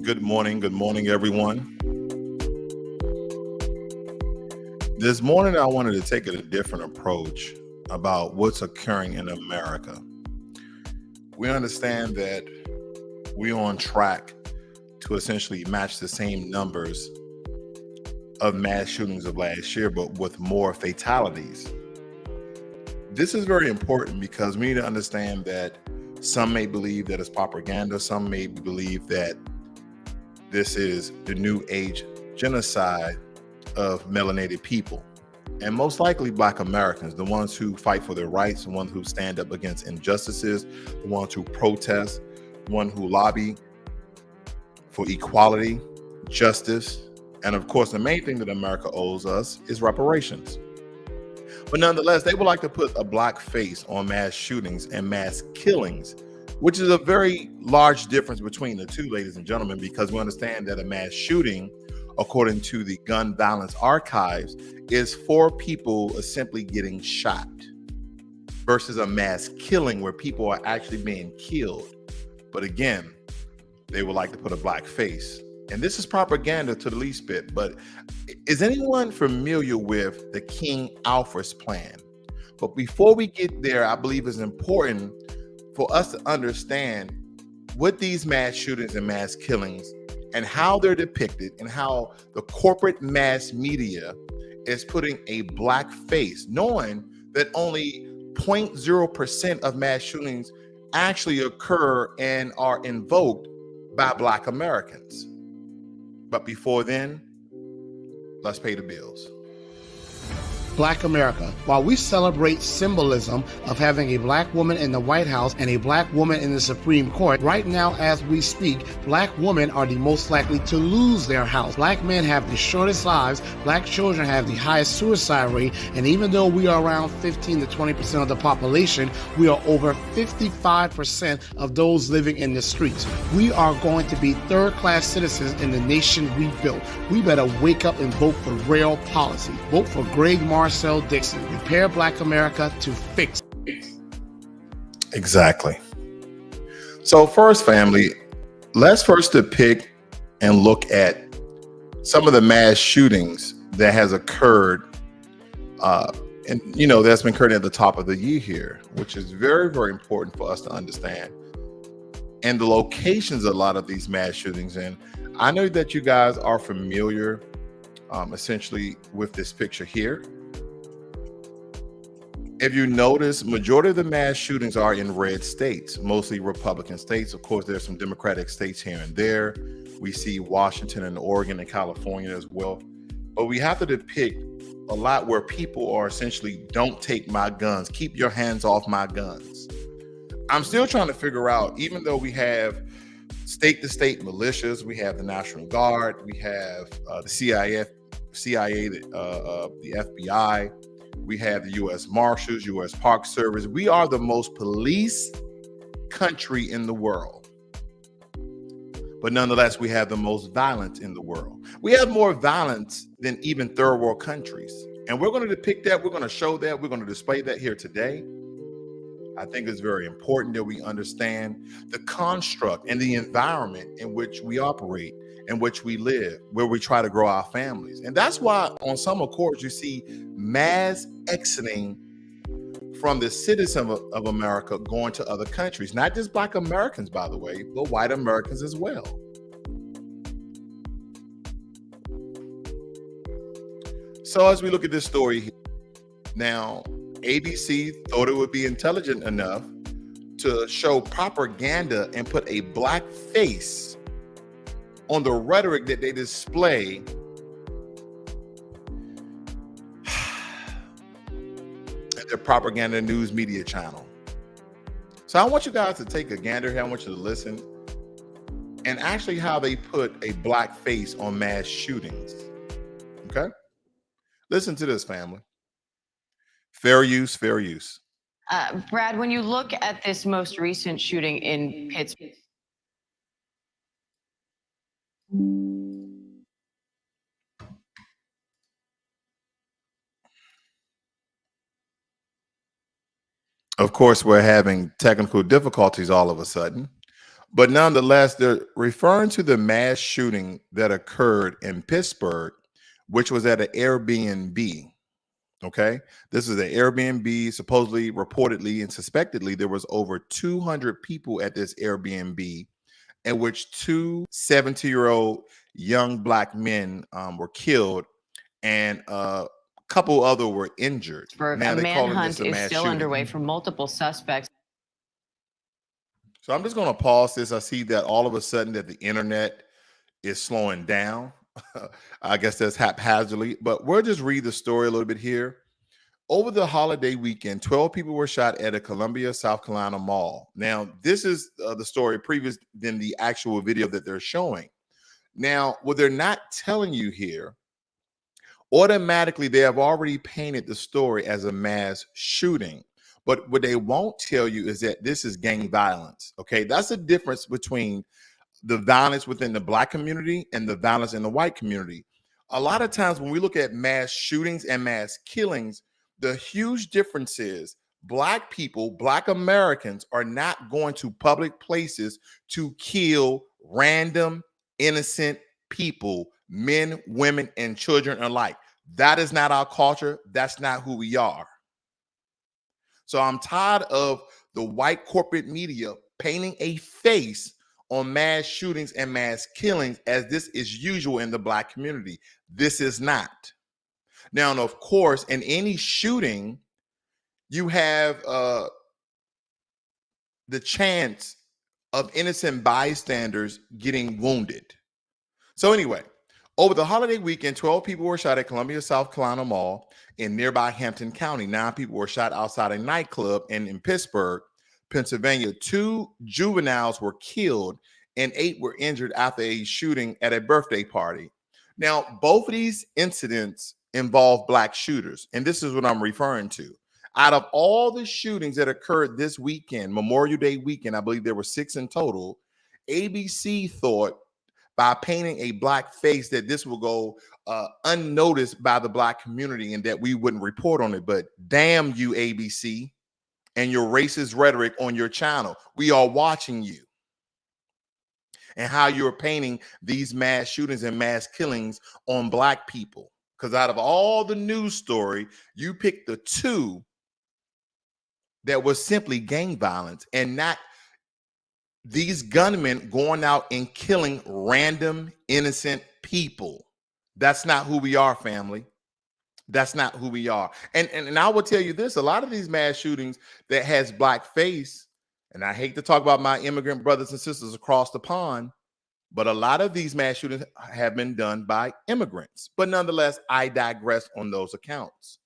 Good morning, everyone. This morning, I wanted to take a different approach about what's occurring in America. We understand that we're on track to essentially match the same numbers of mass shootings of last year, but with more fatalities. This is very important because we need to understand that some may believe that it's propaganda, some may believe that this is the new age genocide of melanated people, and most likely Black Americans, the ones who fight for their rights, the ones who stand up against injustices, the ones who protest, the ones who lobby for equality, justice, and of course, the main thing that America owes us is reparations. But nonetheless, they would like to put a black face on mass shootings and mass killings, which is a very large difference between the two, ladies and gentlemen, because we understand that a mass shooting, according to the gun violence archives, is 4 people simply getting shot versus a mass killing where people are actually being killed. But again, they would like to put a black face. And this is propaganda to the least bit, but is anyone familiar with the King Alfred's Plan? But before we get there, I believe it's important for us to understand what these mass shootings and mass killings and how they're depicted and how the corporate mass media is putting a black face, knowing that only 0.0% of mass shootings actually occur and are invoked by Black Americans. But before then, let's pay the bills. Black America. While we celebrate symbolism of having a black woman in the White House and a black woman in the Supreme Court, right now as we speak, black women are the most likely to lose their house. Black men have the shortest lives, black children have the highest suicide rate, and even though we are around 15 to 20% of the population, we are over 55% of those living in the streets. We are going to be third-class citizens in the nation we built. We better wake up and vote for real policy. Vote for Greg Marcel Dixon. Repair Black America to fix. Exactly. So first, family, let's first depict and look at some of the mass shootings that has occurred and that's been occurring at the top of the year here, which is very, very important for us to understand, and the locations of a lot of these mass shootings. And I know that you guys are familiar essentially with this picture here. If you notice, majority of the mass shootings are in red states, mostly Republican states. Of course, there's some Democratic states here and there. We see Washington and Oregon and California as well. But we have to depict a lot where people are essentially, don't take my guns, keep your hands off my guns. I'm still trying to figure out, even though we have state-to-state militias, we have the National Guard, we have the CIA, the FBI, we have the U.S. Marshals, U.S. Park Service. We are the most policed country in the world. But nonetheless, we have the most violence in the world. We have more violence than even third world countries. And we're going to depict that. We're going to show that. We're going to display that here today. I think it's very important that we understand the construct and the environment in which we operate, in which we live, where we try to grow our families. And that's why on some accords you see mass exiting from the citizens of America going to other countries, not just Black Americans, by the way, but white Americans as well. So as we look at this story here, now ABC thought it would be intelligent enough to show propaganda and put a black face on the rhetoric that they display at their propaganda news media channel. So I want you guys to take a gander here. I want you to listen and actually how they put a black face on mass shootings. Okay? Listen to this, family. Fair use, fair use. Brad, when you look at this most recent shooting in Pittsburgh, of course, we're having technical difficulties all of a sudden, But nonetheless, they're referring to the mass shooting that occurred in Pittsburgh, which was at an Airbnb. Okay. This is an Airbnb. Supposedly, reportedly, and suspectedly, there was over 200 people at this Airbnb, in which two 70-year-old young black men were killed, and a couple other were injured. Now A they're calling this manhunt a is mass still shooting. underway for multiple suspects. So I'm just going to pause this. I see that all of a sudden that the internet is slowing down. I guess that's haphazardly, but we'll just read the story a little bit here. Over the holiday weekend, 12 people were shot at a Columbia, South Carolina mall. Now, this is the story previous than the actual video that they're showing. Now, what they're not telling you here, automatically they have already painted the story as a mass shooting. But what they won't tell you is that this is gang violence. Okay, that's the difference between the violence within the black community and the violence in the white community. A lot of times when we look at mass shootings and mass killings, the huge difference is black people, black Americans are not going to public places to kill random innocent people, men, women, and children alike. That is not our culture. That's not who we are. So I'm tired of the white corporate media painting a face on mass shootings and mass killings as this is usual in the black community. This is not. Now, and of course, in any shooting, you have the chance of innocent bystanders getting wounded. So anyway, over the holiday weekend, 12 people were shot at Columbia, South Carolina mall in nearby Hampton County. 9 people were shot outside a nightclub in Pittsburgh, Pennsylvania. 2 juveniles were killed and 8 were injured after a shooting at a birthday party. Now, both of these incidents involve black shooters, and this is what I'm referring to. Out of all the shootings that occurred this weekend, Memorial Day weekend, I believe there were 6 in total, ABC thought by painting a black face that this will go unnoticed by the black community and that we wouldn't report on it. But damn you, ABC, and your racist rhetoric on your channel. We are watching you and how you're painting these mass shootings and mass killings on black people. Because out of all the news story, you picked the 2 that was simply gang violence and not these gunmen going out and killing random innocent people. That's not who we are, family. That's not who we are. And I will tell you this, a lot of these mass shootings that has black face, and I hate to talk about my immigrant brothers and sisters across the pond, but a lot of these mass shootings have been done by immigrants. But nonetheless, I digress on those accounts.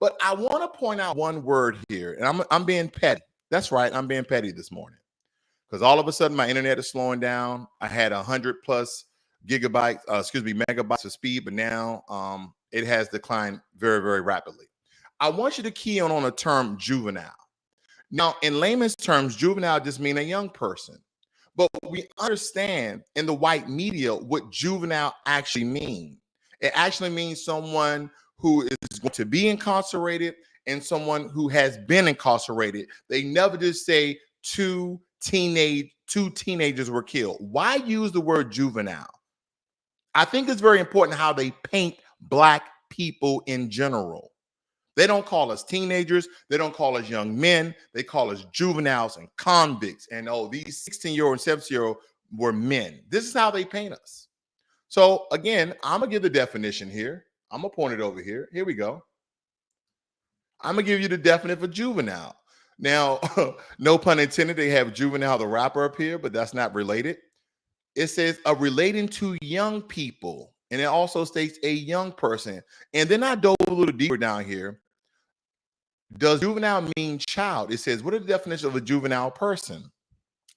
But I want to point out one word here, and I'm being petty. That's right, I'm being petty this morning. Because all of a sudden my internet is slowing down. I had 100 plus megabytes of speed, but now it has declined very, very rapidly. I want you to key on a term juvenile. Now, in layman's terms, juvenile just means a young person. But we understand in the white media what juvenile actually means. It actually means someone who is going to be incarcerated and someone who has been incarcerated. They never just say two teenagers were killed. Why use the word juvenile? I think it's very important how they paint black people in general. They don't call us teenagers. They don't call us young men. They call us juveniles and convicts. And these 16-year-old and 17-year-old were men. This is how they paint us. So again, I'm gonna give the definition here. I'm gonna point it over here. Here we go. I'm gonna give you the definition for juvenile. Now, no pun intended, they have Juvenile the rapper up here, but that's not related. It says relating to young people, and it also states a young person. And then I dove a little deeper down here. Does juvenile mean child? It says, what is the definition of a juvenile person?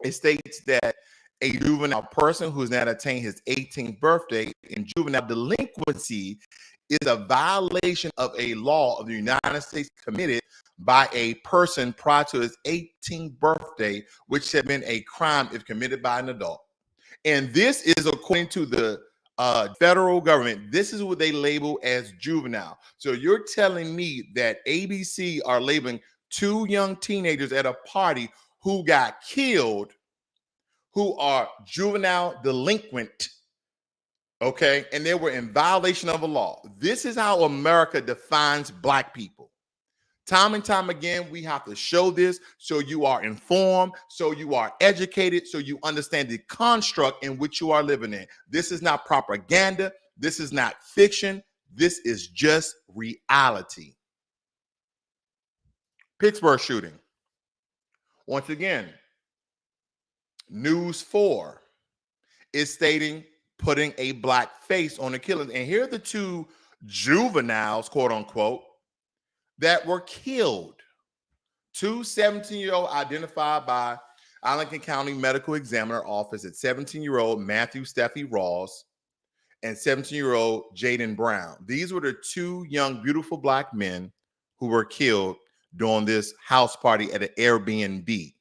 It states that a juvenile person who has not attained his 18th birthday in juvenile delinquency is a violation of a law of the United States committed by a person prior to his 18th birthday, which had been a crime if committed by an adult. And this is according to the federal government. This is what they label as juvenile. So you're telling me that ABC are labeling 2 young teenagers at a party who got killed, who are juvenile delinquent, okay, and they were in violation of a law. This is how America defines black people. Time and time again, we have to show this so you are informed, so you are educated, so you understand the construct in which you are living in. This is not propaganda. This is not fiction. This is just reality. Pittsburgh shooting. Once again, News 4 is stating putting a black face on the killings. And here are the two juveniles, quote unquote, that were killed. Two 17-year-old identified by Arlington County Medical Examiner Office at 17-year-old Matthew Steffi Ross and 17-year-old Jaden Brown. These were the two young, beautiful black men who were killed during this house party at an Airbnb.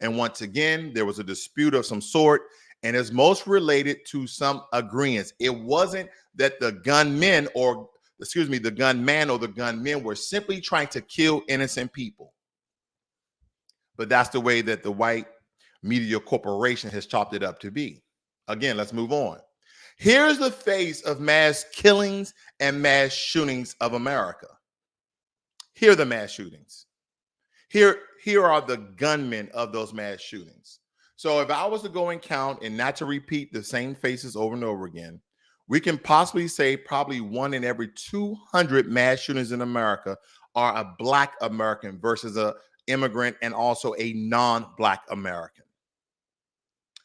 And once again, there was a dispute of some sort, and it's most related to some agreements. It wasn't that the gunman or the gunman or the gunmen were simply trying to kill innocent people. But that's the way that the white media corporation has chopped it up to be. Again, let's move on. Here's the face of mass killings and mass shootings of America. Here are the mass shootings. Here are the gunmen of those mass shootings. So if I was to go and count, and not to repeat the same faces over and over again, we can possibly say probably 1 in every 200 mass shootings in America are a black American versus an immigrant and also a non-black American.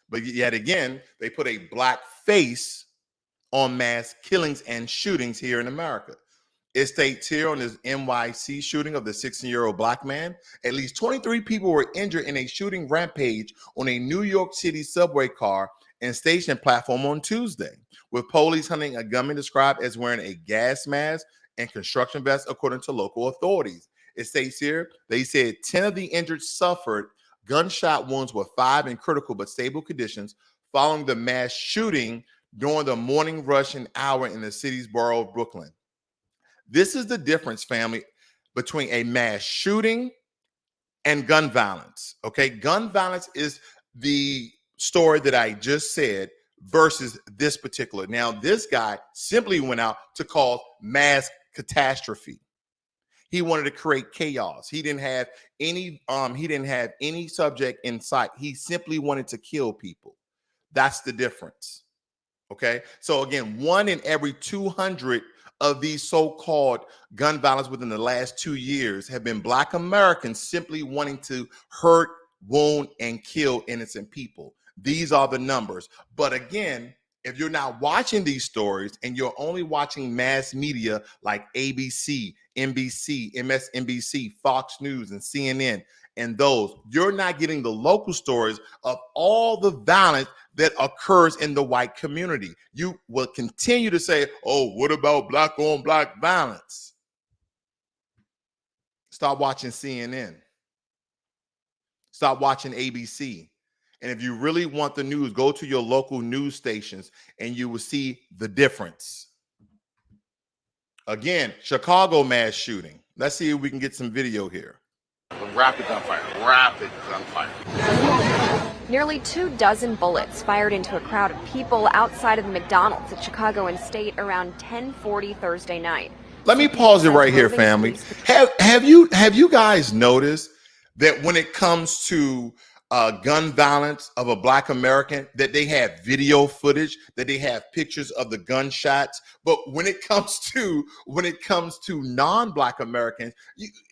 But yet again, they put a black face on mass killings and shootings here in America. It states here on this NYC shooting of the 16-year-old black man, at least 23 people were injured in a shooting rampage on a New York City subway car and station platform on Tuesday, with police hunting a gunman described as wearing a gas mask and construction vest, according to local authorities. It states here, they said 10 of the injured suffered gunshot wounds, with 5 in critical but stable conditions following the mass shooting during the morning rush hour in the city's borough of Brooklyn. This is the difference, family, between a mass shooting and gun violence. Okay, gun violence is the story that I just said versus this particular. Now, this guy simply went out to cause mass catastrophe. He wanted to create chaos. He didn't have any subject in sight. He simply wanted to kill people. That's the difference. Okay, so again, 1 in every 200 of these so-called gun violence within the last 2 years have been black Americans simply wanting to hurt, wound, and kill innocent people. These are the numbers. But again, if you're not watching these stories and you're only watching mass media like ABC, NBC, MSNBC, Fox News, and CNN, and those, you're not getting the local stories of all the violence that occurs in the white community. You will continue to say, oh, what about black on black violence? Stop watching CNN. Stop watching ABC. And if you really want the news, go to your local news stations and you will see the difference. Again, Chicago mass shooting. Let's see if we can get some video here. Rapid gunfire. Nearly 24 bullets fired into a crowd of people outside of the McDonald's at Chicago and State around 10:40 Thursday night. Let me pause it right here, family. Have you guys noticed that when it comes to gun violence of a black American, that they have video footage, that they have pictures of the gunshots, but when it comes to non-black Americans,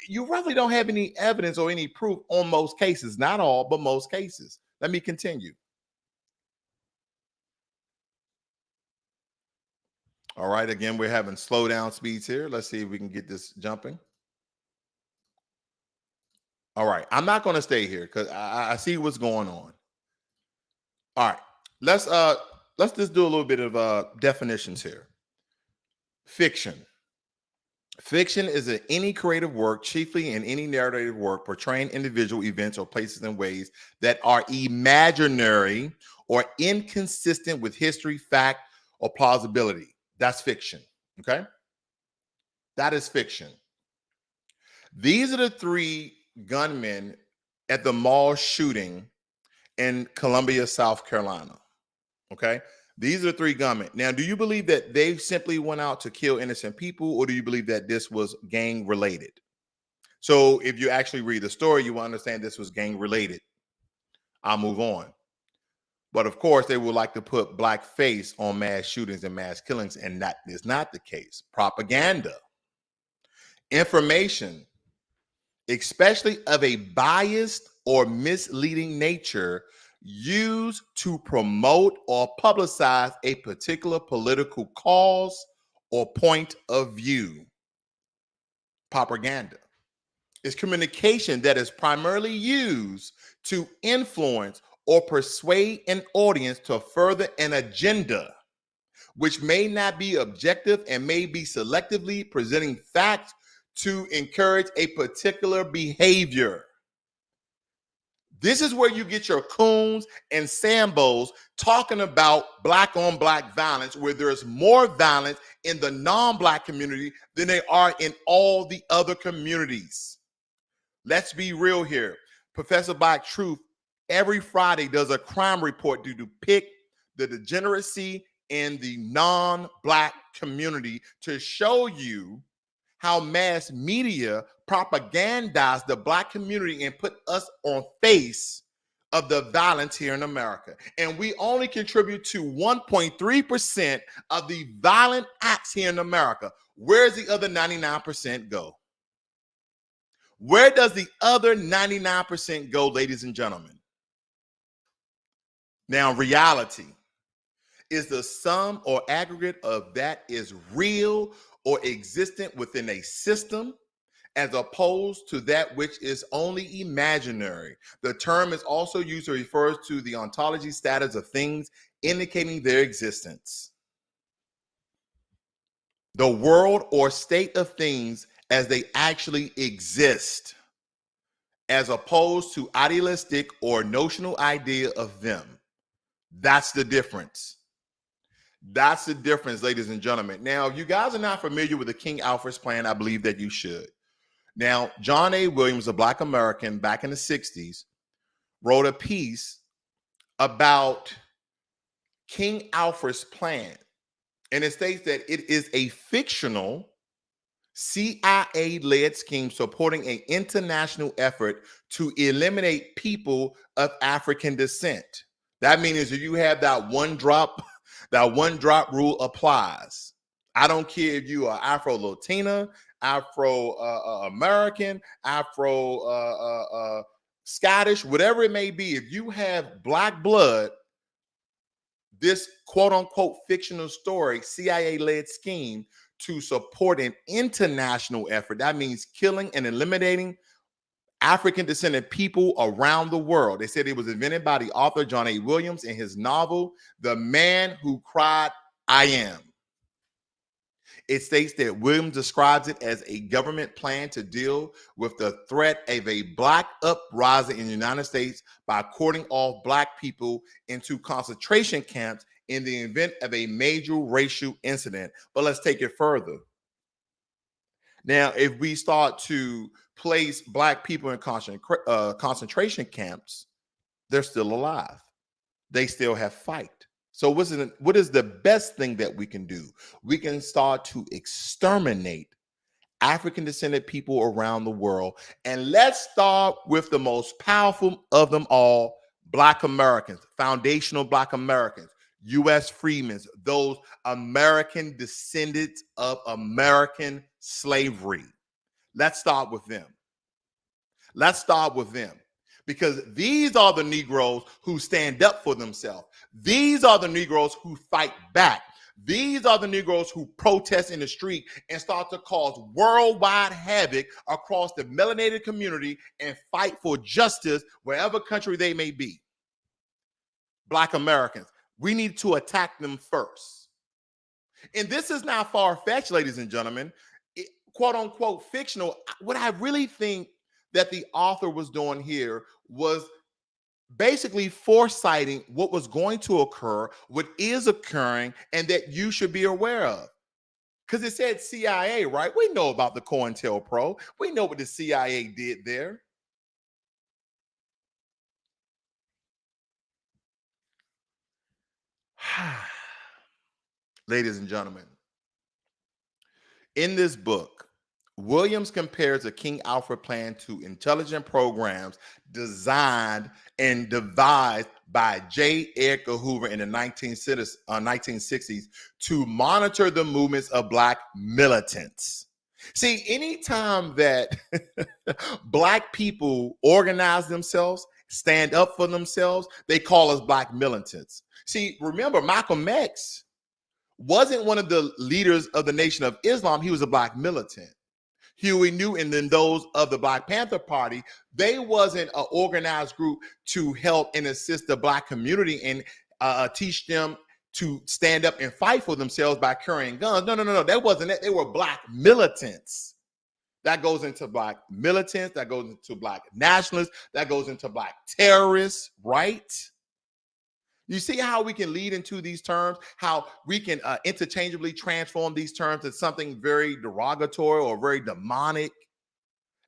you really don't have any evidence or any proof on most cases. Not all, but most cases. Let me continue. All right, again, we're having slow down speeds here. Let's see if we can get this jumping. All right, I'm not going to stay here because I see what's going on. All right, let's just do a little bit of definitions here. Fiction. Fiction is any creative work, chiefly in any narrative work, portraying individual events or places in ways that are imaginary or inconsistent with history, fact, or plausibility. That's fiction. Okay, that is fiction. These are the 3 gunmen at the mall shooting in Columbia, South Carolina. Okay. These are 3 gunmen. Now, do you believe that they simply went out to kill innocent people, or do you believe that this was gang related? So if you actually read the story, you will understand this was gang related. I'll move on. But of course, they would like to put black face on mass shootings and mass killings, and that is not the case. Propaganda, information, especially of a biased or misleading nature, used to promote or publicize a particular political cause or point of view. Propaganda is communication that is primarily used to influence or persuade an audience to further an agenda, which may not be objective and may be selectively presenting facts to encourage a particular behavior. This is where you get your Coons and Sambos talking about black on black violence, where there's more violence in the non-black community than there are in all the other communities. Let's be real here. Professor Black Truth every Friday does a crime report to depict the degeneracy in the non-black community, to show you how mass media propagandize the black community and put us on face of the violence here in America. And we only contribute to 1.3% of the violent acts here in America. Where's the other 99% go? Where does the other 99% go, ladies and gentlemen? Now, reality is the sum or aggregate of that is real or existent within a system, as opposed to that which is only imaginary. The term is also used to refer to the ontology status of things, indicating their existence. The world or state of things as they actually exist, as opposed to idealistic or notional idea of them. That's the difference. That's the difference, ladies and gentlemen. Now, if you guys are not familiar with the King Alfred's Plan, I believe that you should. Now, John A. Williams, a Black American back in the 60s, wrote a piece about King Alfred's Plan. And it states that it is a fictional CIA-led scheme supporting an international effort to eliminate people of African descent. That means if you have that one drop rule applies. I don't care if you are Afro-Latina, Afro-American, Afro-Scottish, whatever it may be. If you have black blood, this quote-unquote fictional story, CIA-led scheme to support an international effort, that means killing and eliminating African descendant people around the world. They said it was invented by the author John A. Williams in his novel, The Man Who Cried, I Am. It states that Williams describes it as a government plan to deal with the threat of a black uprising in the United States by cording off black people into concentration camps in the event of a major racial incident. But let's take it further. Now, if we start to place black people in concentration camps, they're still alive. They still have fight. So what is the best thing that we can do? We can start to exterminate African descended people around the world. And let's start with the most powerful of them all, Black Americans, foundational Black Americans, U.S. freedmen, those American descendants of American slavery. Let's start with them. Let's start with them. Because these are the Negroes who stand up for themselves. These are the Negroes who fight back. These are the Negroes who protest in the street and start to cause worldwide havoc across the melanated community and fight for justice wherever country they may be. Black Americans, we need to attack them first. And this is not far-fetched, ladies and gentlemen. Quote unquote fictional. What I really think that the author was doing here was basically foresighting what was going to occur, what is occurring, and that you should be aware of. Because it said CIA, right? We know about the COINTELPRO. We know what the CIA did there. ladies and gentlemen, in this book, Williams compares the King Alfred Plan to intelligent programs designed and devised by J. Edgar Hoover in the 1960s to monitor the movements of Black militants. See, anytime that Black people organize themselves, stand up for themselves, they call us Black militants. See, remember, Malcolm X wasn't one of the leaders of the Nation of Islam. He was a Black militant. Huey Newton and those of the Black Panther Party, they wasn't an organized group to help and assist the Black community and teach them to stand up and fight for themselves by carrying guns. No. That wasn't it. They were Black militants. That goes into Black militants. That goes into Black nationalists. That goes into Black terrorists, right? You see how we can lead into these terms, how we can interchangeably transform these terms to something very derogatory or very demonic.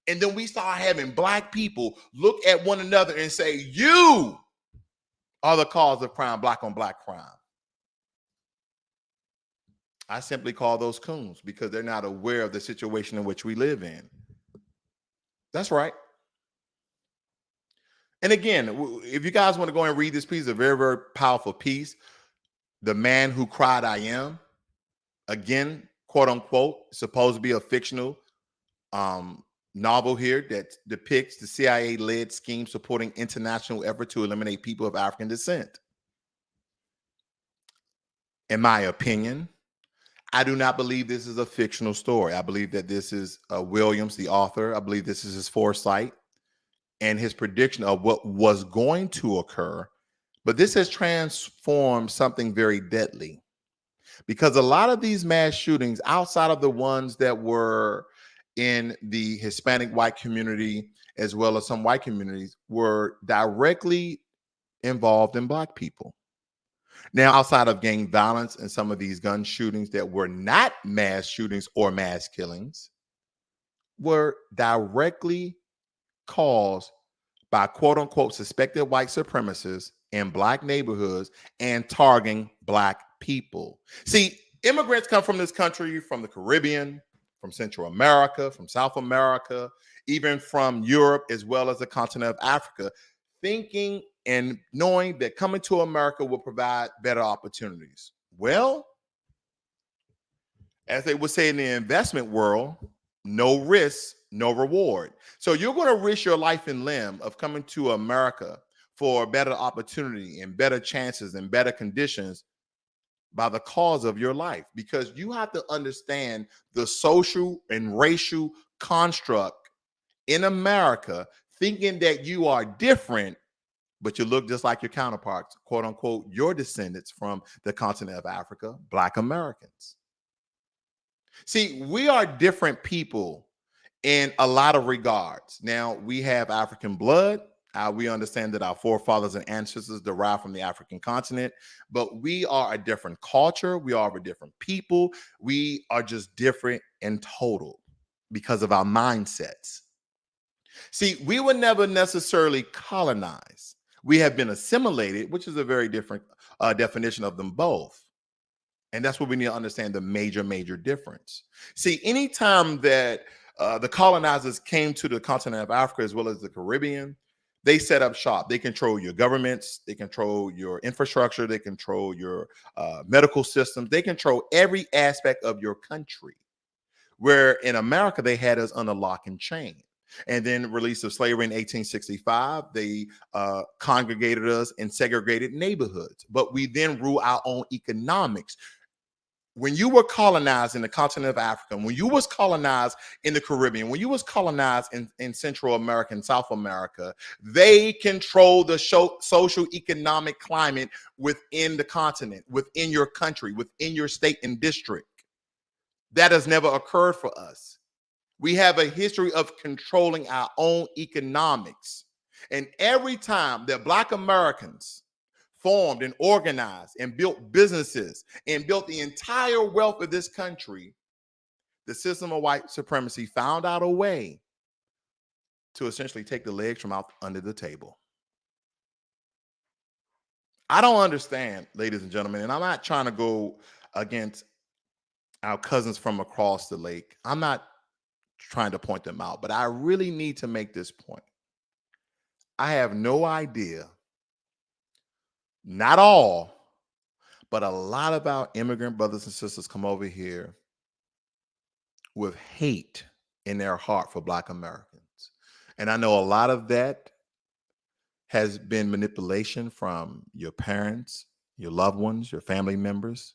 And then we start having Black people look at one another and say, you are the cause of crime, Black on Black crime. I simply call those coons because they're not aware of the situation in which we live in. That's right. And again, if you guys want to go and read this piece, it's a very, very powerful piece. The Man Who Cried I Am, again, quote unquote, supposed to be a fictional novel here that depicts the CIA-led scheme supporting international effort to eliminate people of African descent. In my opinion, I do not believe this is a fictional story. I believe that this is Williams, the author. I believe this is his foresight and his prediction of what was going to occur. But this has transformed something very deadly, because a lot of these mass shootings, outside of the ones that were in the Hispanic white community, as well as some white communities, were directly involved in Black people. Now, outside of gang violence and some of these gun shootings that were not mass shootings or mass killings, were directly caused by quote unquote suspected white supremacists in Black neighborhoods and targeting Black people. See, immigrants come from this country, from the Caribbean, from Central America, from South America, even from Europe, as well as the continent of Africa, thinking and knowing that coming to America will provide better opportunities. Well, as they would say in the investment world, no risk, no reward. So you're going to risk your life and limb of coming to America for a better opportunity and better chances and better conditions by the cause of your life, because you have to understand the social and racial construct in America, thinking that you are different, but you look just like your counterparts, quote unquote, your descendants from the continent of Africa, Black Americans. See, we are different people in a lot of regards. Now, we have African blood. We understand that our forefathers and ancestors derived from the African continent, but we are a different culture. We are a different people. We are just different in total because of our mindsets. See, we were never necessarily colonized. We have been assimilated, which is a very different definition of them both. And that's what we need to understand, the major difference. See, anytime that the colonizers came to the continent of Africa as well as the Caribbean, they set up shop. They control your governments. They control your infrastructure. They control your medical systems. They control every aspect of your country. Where in America, they had us under lock and chain. And then release of slavery in 1865, they congregated us in segregated neighborhoods. But we then rule our own economics. When you were colonized in the continent of Africa, when you was colonized in the Caribbean, when you was colonized in Central America and South America, they control the social economic climate within the continent, within your country, within your state and district. That has never occurred for us. We have a history of controlling our own economics. And every time that Black Americans formed and organized and built businesses and built the entire wealth of this country, the system of white supremacy found out a way to essentially take the legs from out under the table. I don't understand, ladies and gentlemen, and I'm not trying to go against our cousins from across the lake. I'm not trying to point them out, but I really need to make this point. I have no idea, not all, but a lot of our immigrant brothers and sisters come over here with hate in their heart for Black Americans. And I know a lot of that has been manipulation from your parents, your loved ones, your family members.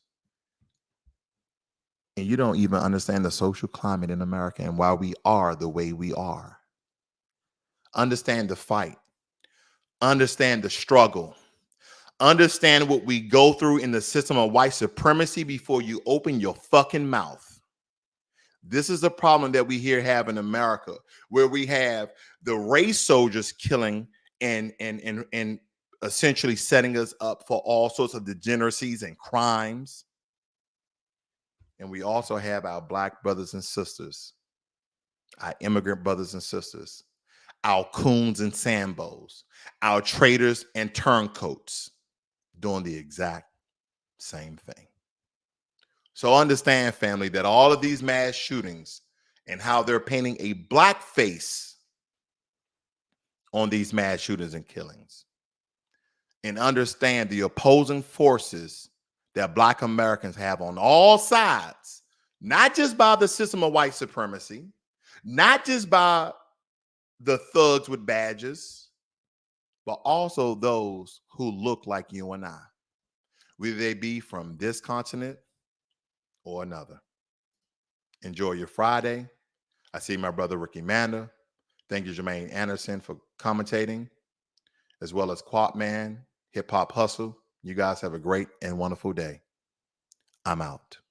And you don't even understand the social climate in America and why we are the way we are. Understand the fight. Understand the struggle. Understand what we go through in the system of white supremacy before you open your fucking mouth. This is the problem that we here have in America, where we have the race soldiers killing and essentially setting us up for all sorts of degeneracies and crimes. And we also have our Black brothers and sisters, our immigrant brothers and sisters, our coons and sambos, our traitors and turncoats doing the exact same thing. So understand, family, that all of these mass shootings and how they're painting a black face on these mass shootings and killings. And understand the opposing forces that Black Americans have on all sides, not just by the system of white supremacy, not just by the thugs with badges, but also those who look like you and I, whether they be from this continent or another. Enjoy your Friday. I see my brother Ricky Manda. Thank you, Jermaine Anderson, for commentating, as well as Quap Man, Hip Hop Hustle. You guys have a great and wonderful day. I'm out.